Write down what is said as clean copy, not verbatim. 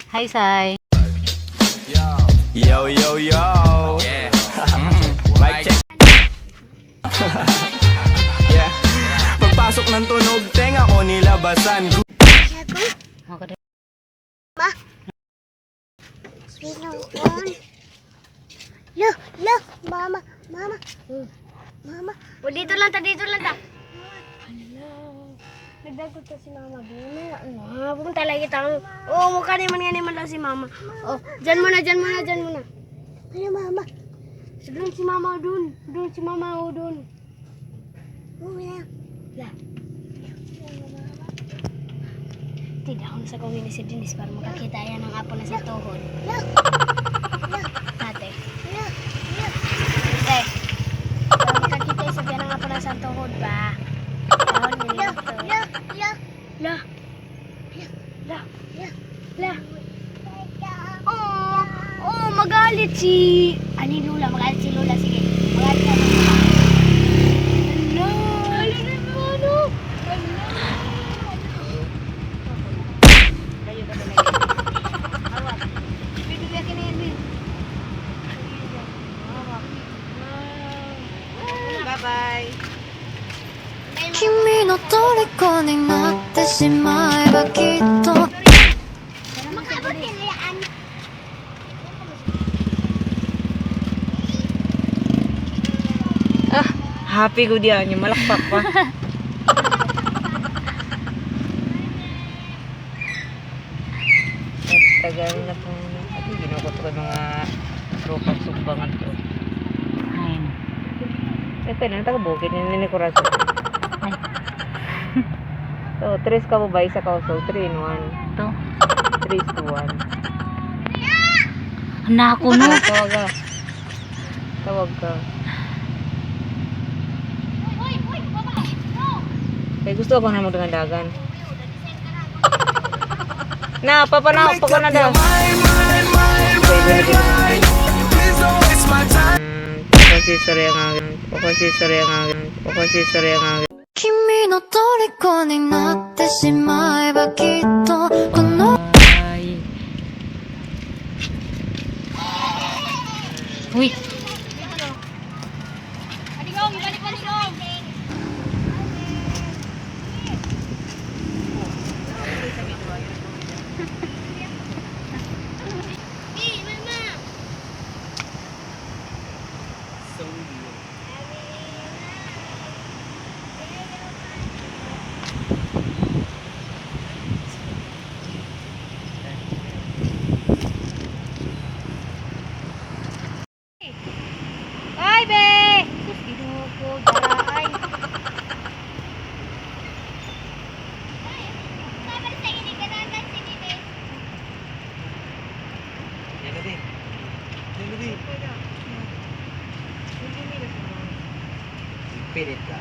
Hi, Sai. Yo, yo, yo. Yeah. Mic check. Yeah. Pagpasok ng tunog, tenga ko nilabasan. Ako din. Mama. Mama. O, dito lang ta. Nagdagot ka si Mama. Pupunta lagi tayo. Mukha naman lang si Mama. Dyan muna. Ano, Mama? Doon si Mama, doon. Doon si Mama, doon. Tidak ako sa kong si Dennis para makakita yan ng apo na sa tuhod. Ate. Para makakita isa yan ng apo na sa tuhod ba? Magalit si Lola. Magalit si Lola. Sige. Magalit ka. Bye-bye. 君の虜になってしまえばきっと Makabot din na yan. Happy ko diyan. Yung malakpak pa. Tagal na po. Ito, ginukot ko mga tropa sumbangan ko. Ayun. Pwede na taga-bukid. Ninikoraso. Ay. So, 3 ka mo ba? Isa ka. So, 3 in 1. Ito. 3 to 1. Anak ko no. Tawag ka. Kaya gusto ko na magdandagan. Na, papanao pa ko na daw. Pakonsistorya nga. 君の虜になってしまえばきっとこの Uy! Ay, be! Ginuko, daray. Pilit ka.